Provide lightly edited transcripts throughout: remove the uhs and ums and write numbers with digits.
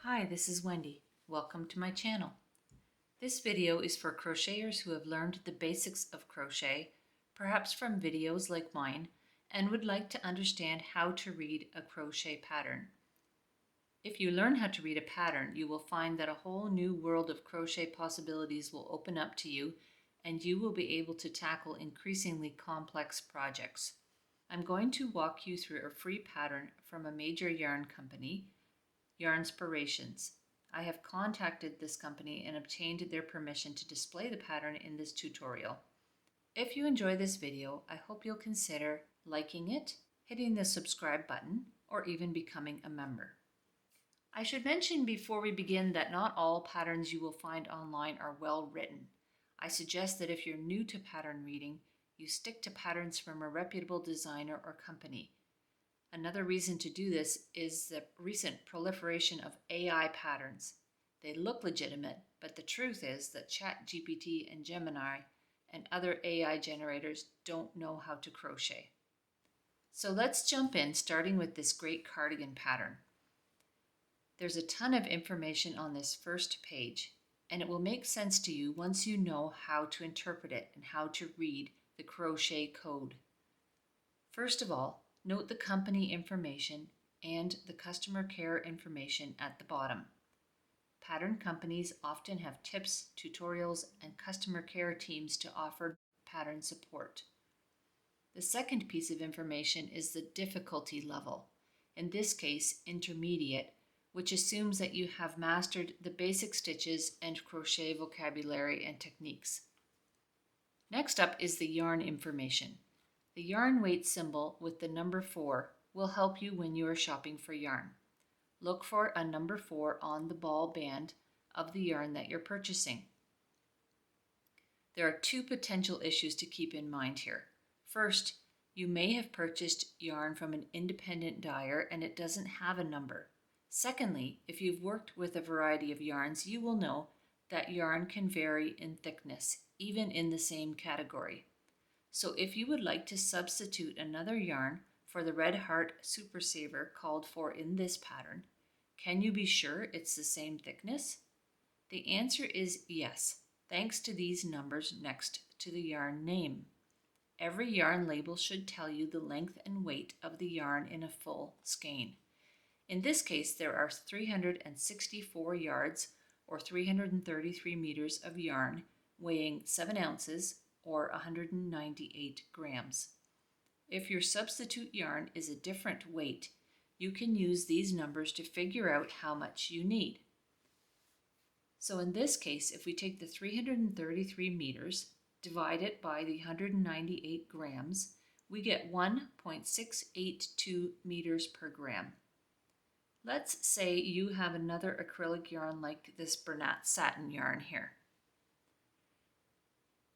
Hi, this is Wendy. Welcome to my channel. This video is for crocheters who have learned the basics of crochet, perhaps from videos like mine, and would like to understand how to read a crochet pattern. If you learn how to read a pattern, you will find that a whole new world of crochet possibilities will open up to you, and you will be able to tackle increasingly complex projects. I'm going to walk you through a free pattern from a major yarn company, Abbreviations. I have contacted this company and obtained their permission to display the pattern in this tutorial. If you enjoy this video, I hope you'll consider liking it, hitting the subscribe button, or even becoming a member. I should mention before we begin that not all patterns you will find online are well written. I suggest that if you're new to pattern reading, you stick to patterns from a reputable designer or company. Another reason to do this is the recent proliferation of AI patterns. They look legitimate, but the truth is that ChatGPT and Gemini and other AI generators don't know how to crochet. So let's jump in, starting with this great cardigan pattern. There's a ton of information on this first page, and it will make sense to you once you know how to interpret it and how to read the crochet code. First of all, note the company information and the customer care information at the bottom. Pattern companies often have tips, tutorials, and customer care teams to offer pattern support. The second piece of information is the difficulty level, in this case intermediate, which assumes that you have mastered the basic stitches and crochet vocabulary and techniques. Next up is the yarn information. The yarn weight symbol with the number 4 will help you when you are shopping for yarn. Look for a number 4 on the ball band of the yarn that you're purchasing. There are two potential issues to keep in mind here. First, you may have purchased yarn from an independent dyer and it doesn't have a number. Secondly, if you've worked with a variety of yarns, you will know that yarn can vary in thickness, even in the same category. So if you would like to substitute another yarn for the Red Heart Super Saver called for in this pattern, can you be sure it's the same thickness? The answer is yes, thanks to these numbers next to the yarn name. Every yarn label should tell you the length and weight of the yarn in a full skein. In this case, there are 364 yards or 333 meters of yarn weighing 7 ounces or 198 grams. If your substitute yarn is a different weight, you can use these numbers to figure out how much you need. So in this case, if we take the 333 meters, divide it by the 198 grams, we get 1.682 meters per gram. Let's say you have another acrylic yarn like this Bernat satin yarn here.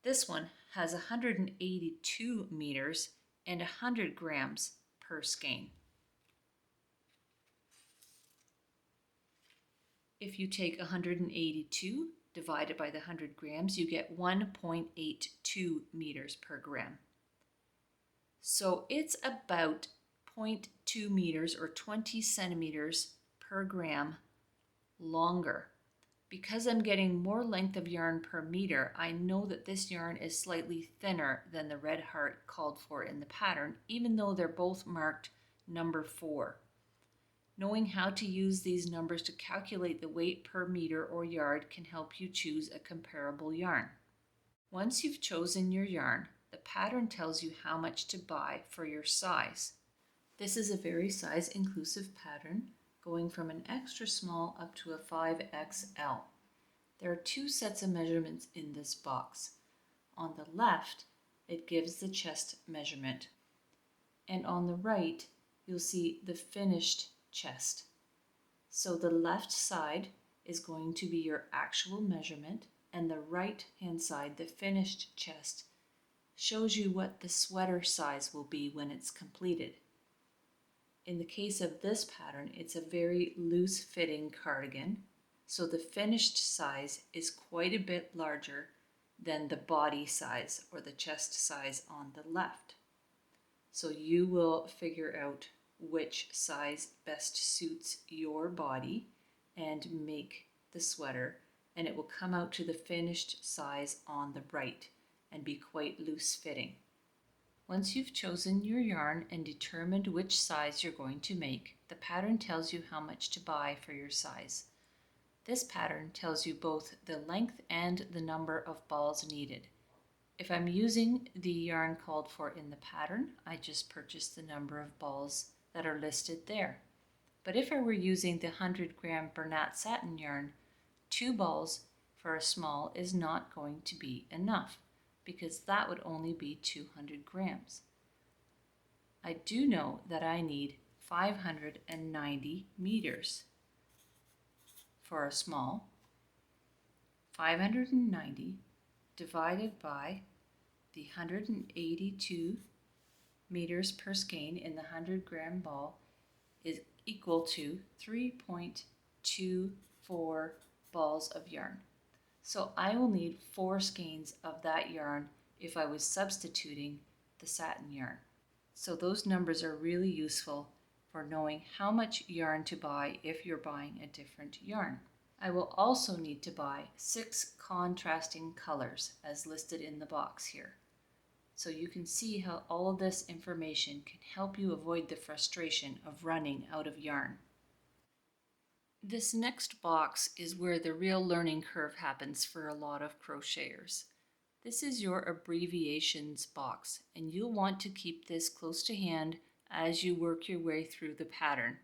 This one has 182 meters and 100 grams per skein. If you take 182 divided by the 100 grams, you get 1.82 meters per gram. So it's about 0.2 meters or 20 centimeters per gram longer. Because I'm getting more length of yarn per meter, I know that this yarn is slightly thinner than the Red Heart called for in the pattern, even though they're both marked number 4. Knowing how to use these numbers to calculate the weight per meter or yard can help you choose a comparable yarn. Once you've chosen your yarn, the pattern tells you how much to buy for your size. This is a very size inclusive pattern, going from an extra small up to a 5XL. There are two sets of measurements in this box. On the left, it gives the chest measurement, and on the right, you'll see the finished chest. So the left side is going to be your actual measurement, and the right hand side, the finished chest, shows you what the sweater size will be when it's completed. In the case of this pattern, it's a very loose-fitting cardigan, so the finished size is quite a bit larger than the body size or the chest size on the left. So you will figure out which size best suits your body and make the sweater, and it will come out to the finished size on the right and be quite loose fitting. Once you've chosen your yarn and determined which size you're going to make, the pattern tells you how much to buy for your size. This pattern tells you both the length and the number of balls needed. If I'm using the yarn called for in the pattern, I just purchase the number of balls that are listed there. But if I were using the 100-gram Bernat satin yarn, 2 balls for a small is not going to be enough, because that would only be 200 grams. I do know that I need 590 meters for a small. 590 divided by the 182 meters per skein in the 100-gram ball is equal to 3.24 balls of yarn. So I will need 4 skeins of that yarn if I was substituting the satin yarn. So those numbers are really useful for knowing how much yarn to buy if you're buying a different yarn. I will also need to buy 6 contrasting colors as listed in the box here. So you can see how all of this information can help you avoid the frustration of running out of yarn. This next box is where the real learning curve happens for a lot of crocheters. This is your abbreviations box, and you'll want to keep this close to hand as you work your way through the pattern.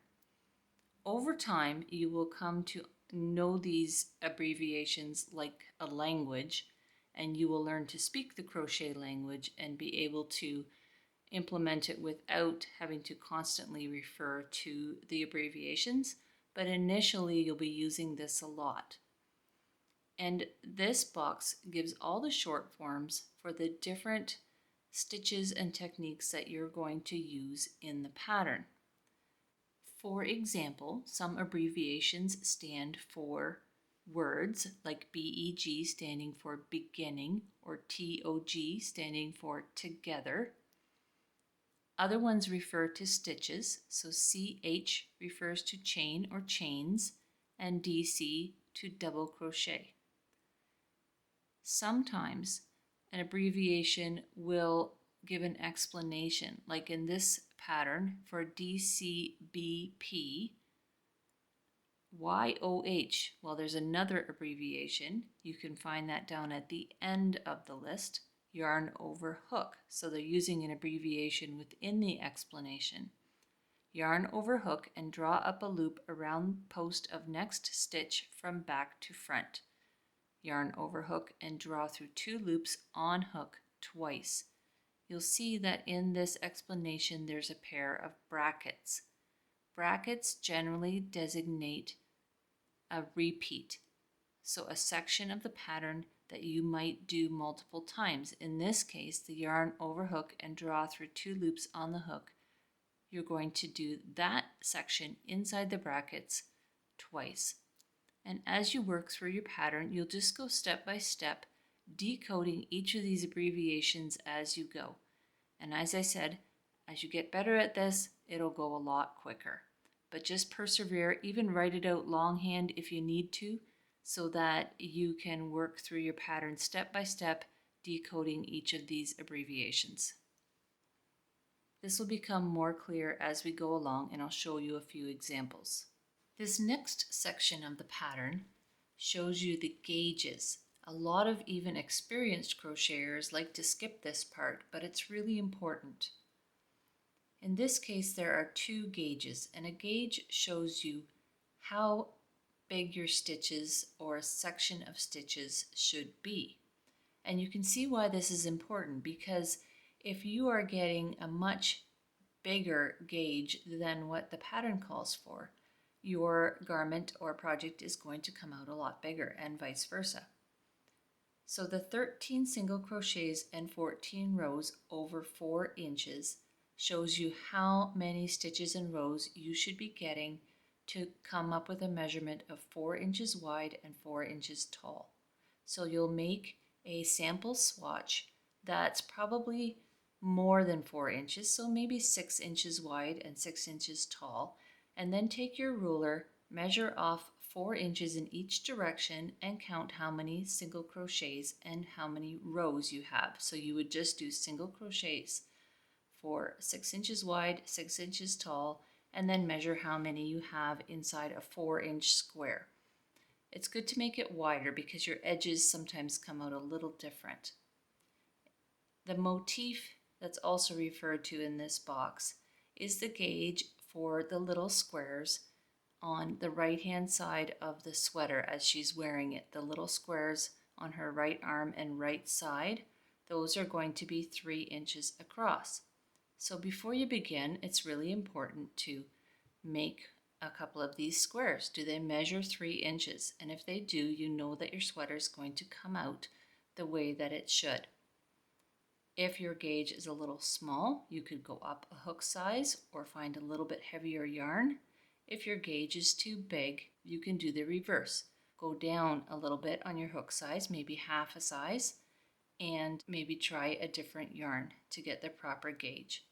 Over time, you will come to know these abbreviations like a language, and you will learn to speak the crochet language and be able to implement it without having to constantly refer to the abbreviations. But initially you'll be using this a lot. And this box gives all the short forms for the different stitches and techniques that you're going to use in the pattern. For example, some abbreviations stand for words like BEG standing for beginning or TOG standing for together. Other ones refer to stitches, so CH refers to chain or chains, and DC to double crochet. Sometimes an abbreviation will give an explanation, like in this pattern for DCBP, YOH. Well, there's another abbreviation. You can find that down at the end of the list. Yarn over hook. So they're using an abbreviation within the explanation. Yarn over hook and draw up a loop around post of next stitch from back to front. Yarn over hook and draw through 2 loops on hook twice. You'll see that in this explanation there's a pair of brackets. Brackets generally designate a repeat, so a section of the pattern that you might do multiple times. In this case, the yarn over hook and draw through 2 loops on the hook. You're going to do that section inside the brackets twice. And as you work through your pattern, you'll just go step by step, decoding each of these abbreviations as you go. And as I said, as you get better at this, it'll go a lot quicker. But just persevere, even write it out longhand if you need to, so that you can work through your pattern step by step, decoding each of these abbreviations. This will become more clear as we go along, and I'll show you a few examples. This next section of the pattern shows you the gauges. A lot of even experienced crocheters like to skip this part, but it's really important. In this case, there are 2 gauges, and a gauge shows you how big your stitches or a section of stitches should be. And you can see why this is important, because if you are getting a much bigger gauge than what the pattern calls for, your garment or project is going to come out a lot bigger, and vice versa. So the 13 single crochets and 14 rows over 4 inches shows you how many stitches and rows you should be getting to come up with a measurement of 4 inches wide and 4 inches tall. So you'll make a sample swatch that's probably more than 4 inches, so maybe 6 inches wide and 6 inches tall, and then take your ruler, measure off 4 inches in each direction and count how many single crochets and how many rows you have. So you would just do single crochets for 6 inches wide, 6 inches tall, and then measure how many you have inside a 4-inch square. It's good to make it wider because your edges sometimes come out a little different. The motif that's also referred to in this box is the gauge for the little squares on the right hand side of the sweater as she's wearing it. The little squares on her right arm and right side, those are going to be 3 inches across. So before you begin, it's really important to make a couple of these squares. Do they measure 3 inches? And if they do, you know that your sweater is going to come out the way that it should. If your gauge is a little small, you could go up a hook size or find a little bit heavier yarn. If your gauge is too big, you can do the reverse. Go down a little bit on your hook size, maybe half a size, and maybe try a different yarn to get the proper gauge.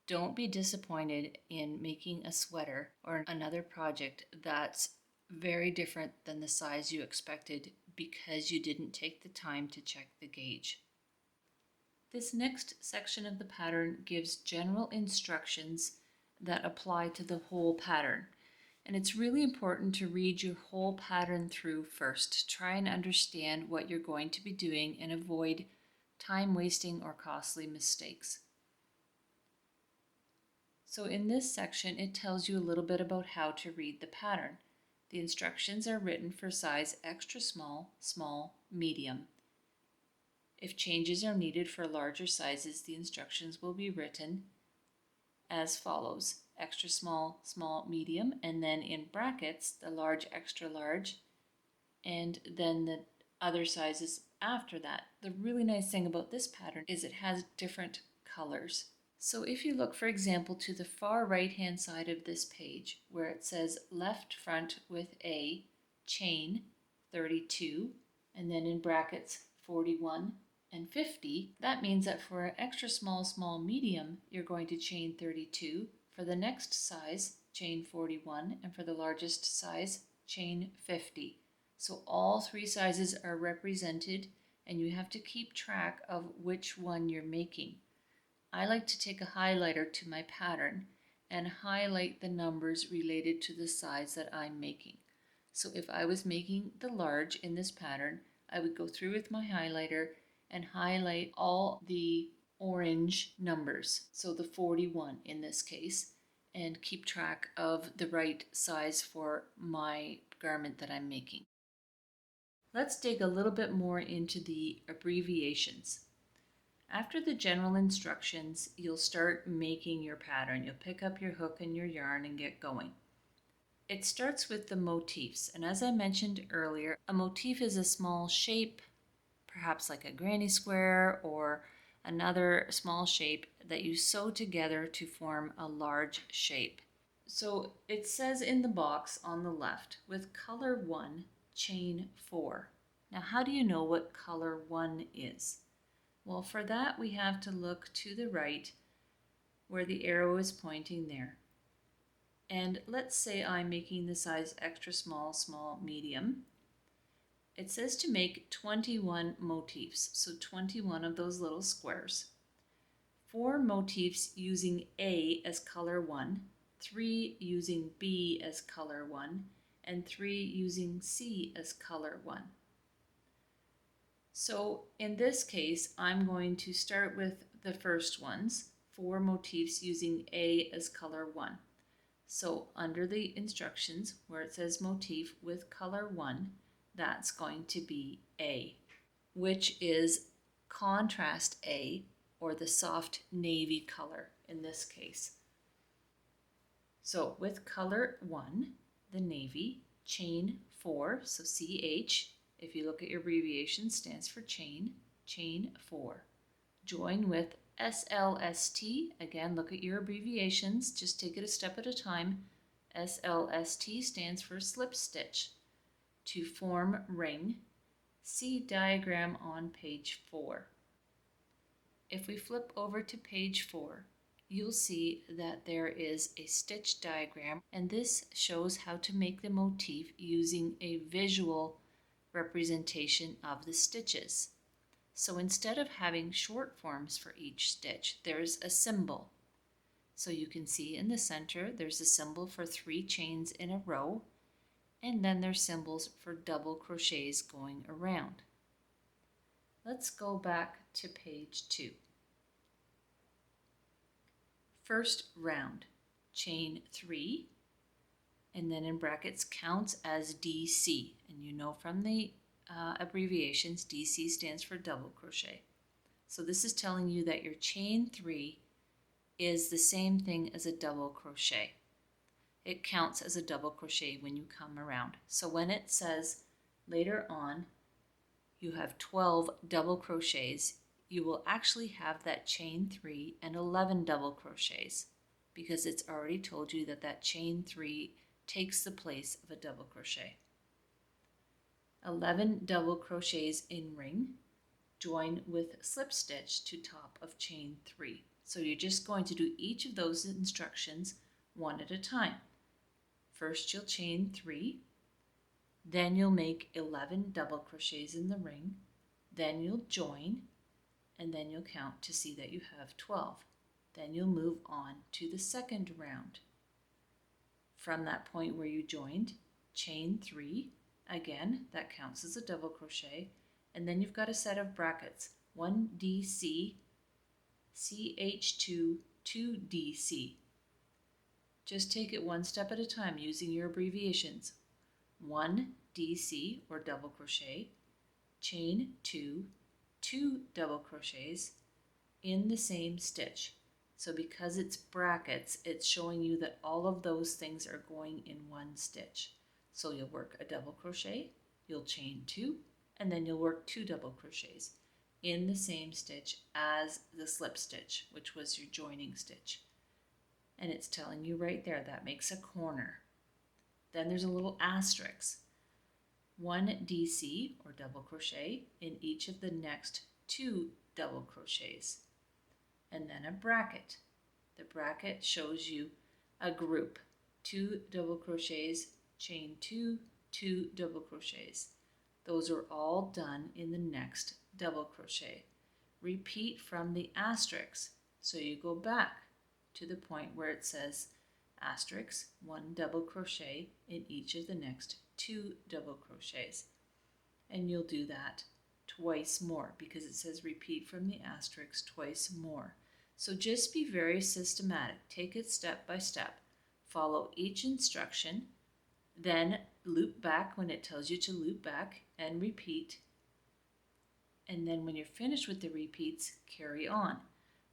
Don't be disappointed in making a sweater or another project that's very different than the size you expected because you didn't take the time to check the gauge. This next section of the pattern gives general instructions that apply to the whole pattern. And it's really important to read your whole pattern through first to try and understand what you're going to be doing and avoid time wasting or costly mistakes. So in this section, it tells you a little bit about how to read the pattern. The instructions are written for size extra small, small, medium. If changes are needed for larger sizes, the instructions will be written as follows: extra small, small, medium, and then in brackets, the large, extra large, and then the other sizes after that. The really nice thing about this pattern is it has different colors. So if you look, for example, to the far right-hand side of this page, where it says left front with A, chain 32, and then in brackets 41 and 50, that means that for an extra small, small, medium, you're going to chain 32. For the next size, chain 41, and for the largest size, chain 50. So all 3 sizes are represented, and you have to keep track of which one you're making. I like to take a highlighter to my pattern and highlight the numbers related to the size that I'm making. So if I was making the large in this pattern, I would go through with my highlighter and highlight all the orange numbers, so the 41 in this case, and keep track of the right size for my garment that I'm making. Let's dig a little bit more into the abbreviations. After the general instructions, you'll start making your pattern. You'll pick up your hook and your yarn and get going. It starts with the motifs, and as I mentioned earlier, a motif is a small shape, perhaps like a granny square or another small shape that you sew together to form a large shape. So it says in the box on the left, with color 1, chain 4. Now how do you know what color 1 is? Well, for that we have to look to the right where the arrow is pointing there. And let's say I'm making the size extra small, small, medium. It says to make 21 motifs, so 21 of those little squares. 4 motifs using A as color 1, 3 using B as color 1, and 3 using C as color 1. So in this case, I'm going to start with the first ones, 4 motifs using A as color 1. So under the instructions where it says motif with color 1, that's going to be A, which is contrast A, or the soft navy color in this case. So with color 1, the navy, chain 4, so CH, if you look at your abbreviation, stands for chain, chain 4. Join with SLST, again look at your abbreviations, just take it a step at a time. SLST stands for slip stitch. To form ring, see diagram on page 4. If we flip over to page 4, you'll see that there is a stitch diagram, and this shows how to make the motif using a visual representation of the stitches. So instead of having short forms for each stitch, there's a symbol. So you can see in the center there's a symbol for 3 chains in a row, and then there's symbols for double crochets going around. Let's go back to page 2. First round, chain 3, and then in brackets counts as DC, and you know from the abbreviations, DC stands for double crochet. So this is telling you that your chain 3 is the same thing as a double crochet. It counts as a double crochet when you come around. So when it says later on you have 12 double crochets, you will actually have that chain 3 and 11 double crochets, because it's already told you that that chain 3 takes the place of a double crochet. 11 double crochets in ring, join with slip stitch to top of chain 3. So you're just going to do each of those instructions one at a time. First you'll chain 3, then you'll make 11 double crochets in the ring, then you'll join, and then you'll count to see that you have 12. Then you'll move on to the second round. From that point where you joined, chain 3, again, that counts as a double crochet, and then you've got a set of brackets, 1 DC, CH2, 2 DC. Just take it one step at a time using your abbreviations. 1 DC or double crochet, chain 2, 2 double crochets in the same stitch. So because it's brackets, it's showing you that all of those things are going in one stitch. So you'll work a double crochet, you'll chain 2, and then you'll work 2 double crochets in the same stitch as the slip stitch, which was your joining stitch. And it's telling you right there that makes a corner. Then there's a little asterisk. 1 DC or double crochet in each of the next 2 double crochets. And then a bracket. The bracket shows you a group. 2 double crochets, chain 2, 2 double crochets. Those are all done in the next double crochet. Repeat from the asterisk. So you go back to the point where it says asterisk, 1 double crochet in each of the next 2 double crochets. And you'll do that twice more because it says repeat from the asterisk twice more. So just be very systematic. Take it step by step. Follow each instruction, then loop back when it tells you to loop back and repeat. And then when you're finished with the repeats, carry on.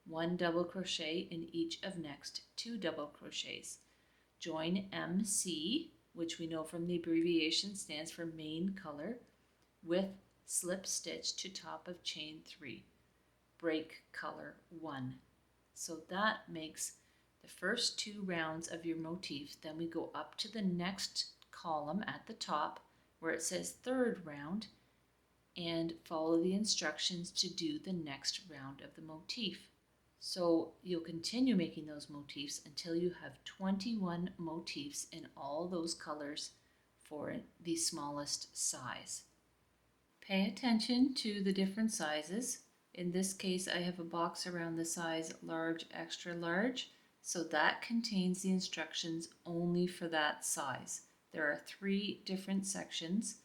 1 double crochet in each of next 2 double crochets. Join MC, which we know from the abbreviation stands for main color, with slip stitch to top of chain 3. Break color 1. So that makes the first 2 rounds of your motif. Then we go up to the next column at the top where it says third round and follow the instructions to do the next round of the motif. So you'll continue making those motifs until you have 21 motifs in all those colors for the smallest size. Pay attention to the different sizes. In this case, I have a box around the size large, extra large, so that contains the instructions only for that size. There are 3 different sections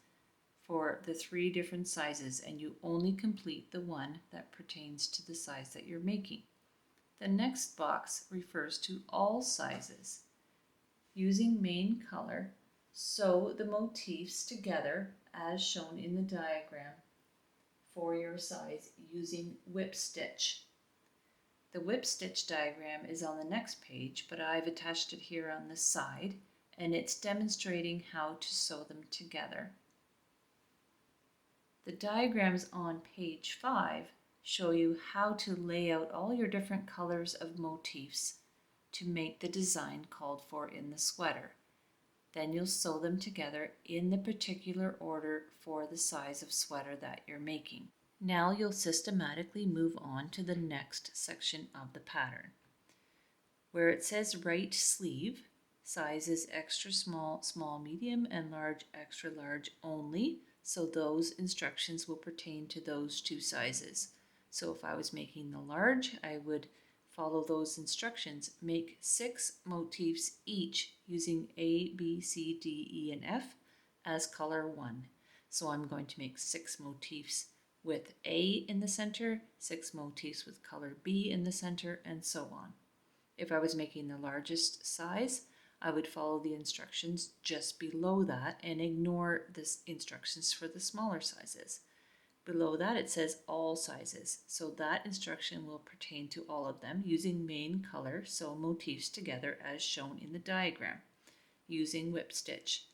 for the 3 different sizes, and you only complete the one that pertains to the size that you're making. The next box refers to all sizes. Using main color, sew the motifs together as shown in the diagram for your size using whip stitch. The whip stitch diagram is on the next page, but I've attached it here on the side, and it's demonstrating how to sew them together. The diagrams on page 5 show you how to lay out all your different colors of motifs to make the design called for in the sweater. Then you'll sew them together in the particular order for the size of sweater that you're making. Now you'll systematically move on to the next section of the pattern. Where it says right sleeve, sizes extra small, small, medium, and large, extra large only. So those instructions will pertain to those two sizes. So if I was making the large, I would follow those instructions. Make 6 motifs each using A, B, C, D, E, and F as color 1. So I'm going to make 6 motifs with A in the center, 6 motifs with color B in the center, and so on. If I was making the largest size, I would follow the instructions just below that and ignore the instructions for the smaller sizes. Below that it says all sizes, so that instruction will pertain to all of them using main color, sew motifs together as shown in the diagram, using whip stitch.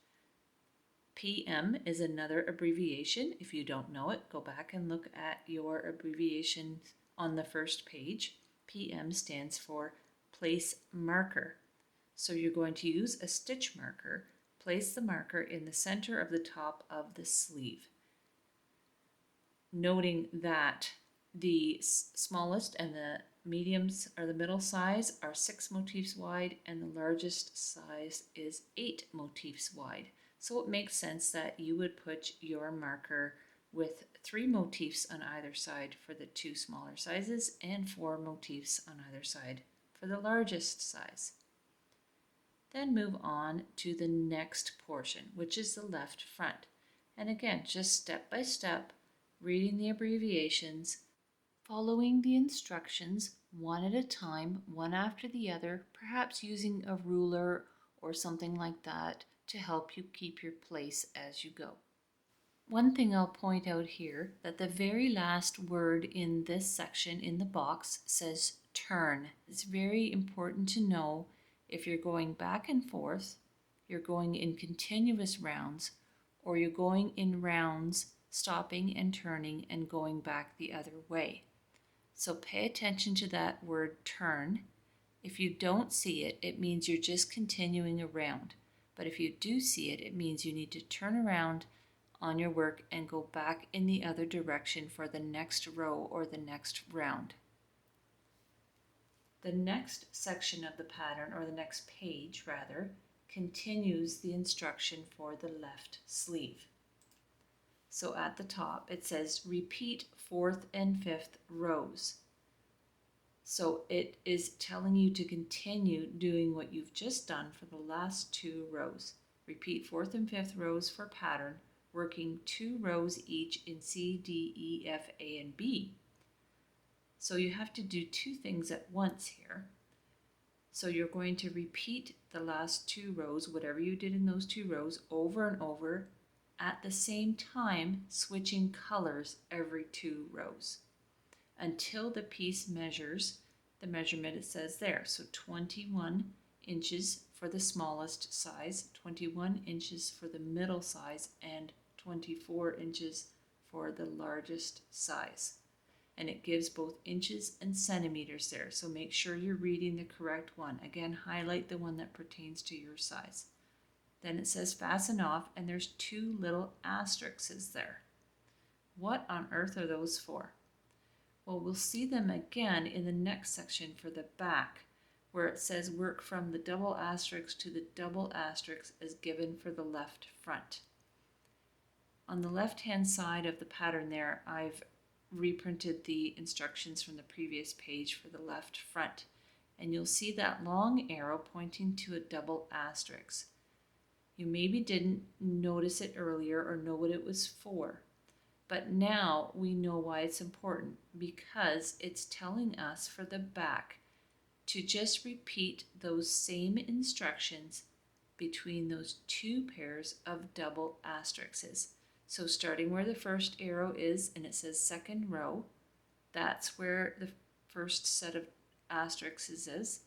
PM is another abbreviation. If you don't know it, go back and look at your abbreviation on the first page. PM stands for place marker. So you're going to use a stitch marker. Place the marker in the center of the top of the sleeve. Noting that the smallest and the mediums or the middle size are 6 motifs wide and the largest size is 8 motifs wide. So it makes sense that you would put your marker with 3 motifs on either side for the 2 smaller sizes and 4 motifs on either side for the largest size. Then move on to the next portion, which is the left front. And again, just step by step, reading the abbreviations, following the instructions one at a time, one after the other, perhaps using a ruler or something like that to help you keep your place as you go. One thing I'll point out here, that the very last word in this section in the box says turn. It's very important to know if you're going back and forth, you're going in continuous rounds, or you're going in rounds, stopping and turning and going back the other way. So pay attention to that word turn. If you don't see it, it means you're just continuing around. But if you do see it, it means you need to turn around on your work and go back in the other direction for the next row or the next round. The next section of the pattern, or the next page rather, continues the instruction for the left sleeve. So at the top it says repeat 4th and 5th rows. So it is telling you to continue doing what you've just done for the last 2 rows. Repeat 4th and 5th rows for pattern, working 2 rows each in C, D, E, F, A, and B. So you have to do 2 things at once here. So you're going to repeat the last 2 rows, whatever you did in those 2 rows, over and over, at the same time switching colors every 2 rows until the piece measures the measurement it says there. So 21 inches for the smallest size, 21 inches for the middle size, and 24 inches for the largest size. And it gives both inches and centimeters there, so make sure you're reading the correct one. Again, highlight the one that pertains to your size. Then it says fasten off, and there's 2 little asterisks there. What on earth are those for? Well, we'll see them again in the next section for the back, where it says work from the double asterisk to the double asterisk as given for the left front. On the left-hand side of the pattern there, I've reprinted the instructions from the previous page for the left front, and you'll see that long arrow pointing to a double asterisk. You maybe didn't notice it earlier or know what it was for, but now we know why it's important, because it's telling us for the back to just repeat those same instructions between those 2 pairs of double asterisks. So starting where the first arrow is and it says 2nd row, that's where the first set of asterisks is,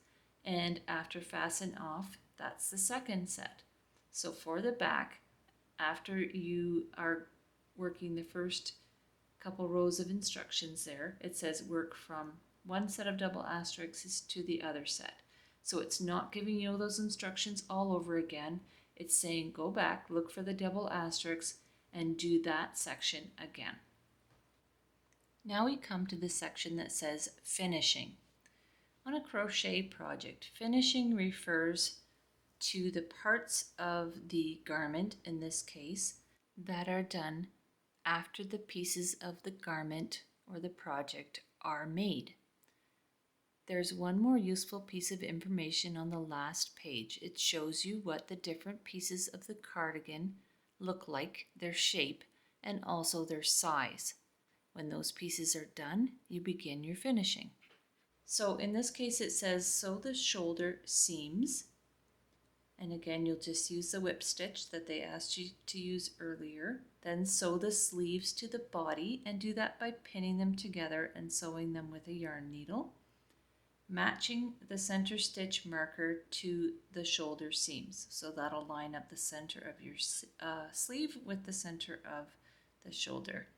and after fasten off, that's the 2nd set. So for the back, after you are working the first couple rows of instructions there, it says work from one set of double asterisks to the other set. So it's not giving you those instructions all over again. It's saying go back, look for the double asterisks, and do that section again. Now we come to the section that says finishing. On a crochet project, finishing refers to the parts of the garment, in this case, that are done after the pieces of the garment or the project are made. There's one more useful piece of information on the last page. It shows you what the different pieces of the cardigan look like, their shape, and also their size. When those pieces are done, you begin your finishing. So in this case it says sew the shoulder seams, and again you'll just use the whip stitch that they asked you to use earlier. Then sew the sleeves to the body, and do that by pinning them together and sewing them with a yarn needle, matching the center stitch marker to the shoulder seams. So that'll line up the center of your sleeve with the center of the shoulder.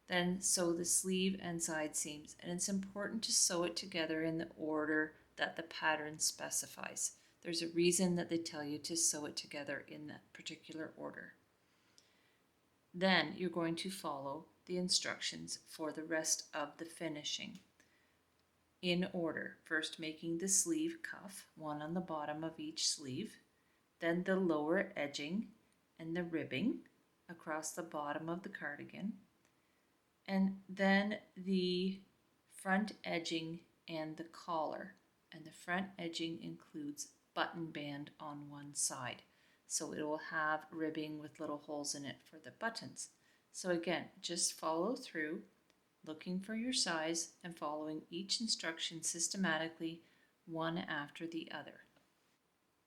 Then sew the sleeve and side seams, and it's important to sew it together in the order that the pattern specifies. There's a reason that they tell you to sew it together in that particular order. Then you're going to follow the instructions for the rest of the finishing in order. First making the sleeve cuff, one on the bottom of each sleeve, then the lower edging and the ribbing across the bottom of the cardigan, and then the front edging and the collar. And the front edging includes button band on one side, so it will have ribbing with little holes in it for the buttons. So again, just follow through, looking for your size and following each instruction systematically, one after the other.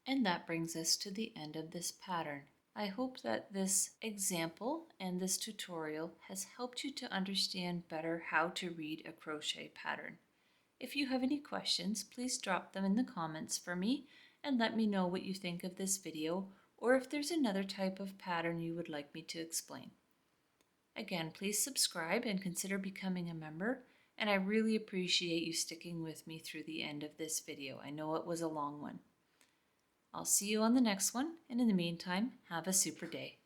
And that brings us to the end of this pattern. I hope that this example and this tutorial has helped you to understand better how to read a crochet pattern. If you have any questions, please drop them in the comments for me and let me know what you think of this video, or if there's another type of pattern you would like me to explain. Again, please subscribe and consider becoming a member, and I really appreciate you sticking with me through the end of this video. I know it was a long one. I'll see you on the next one, and in the meantime, have a super day.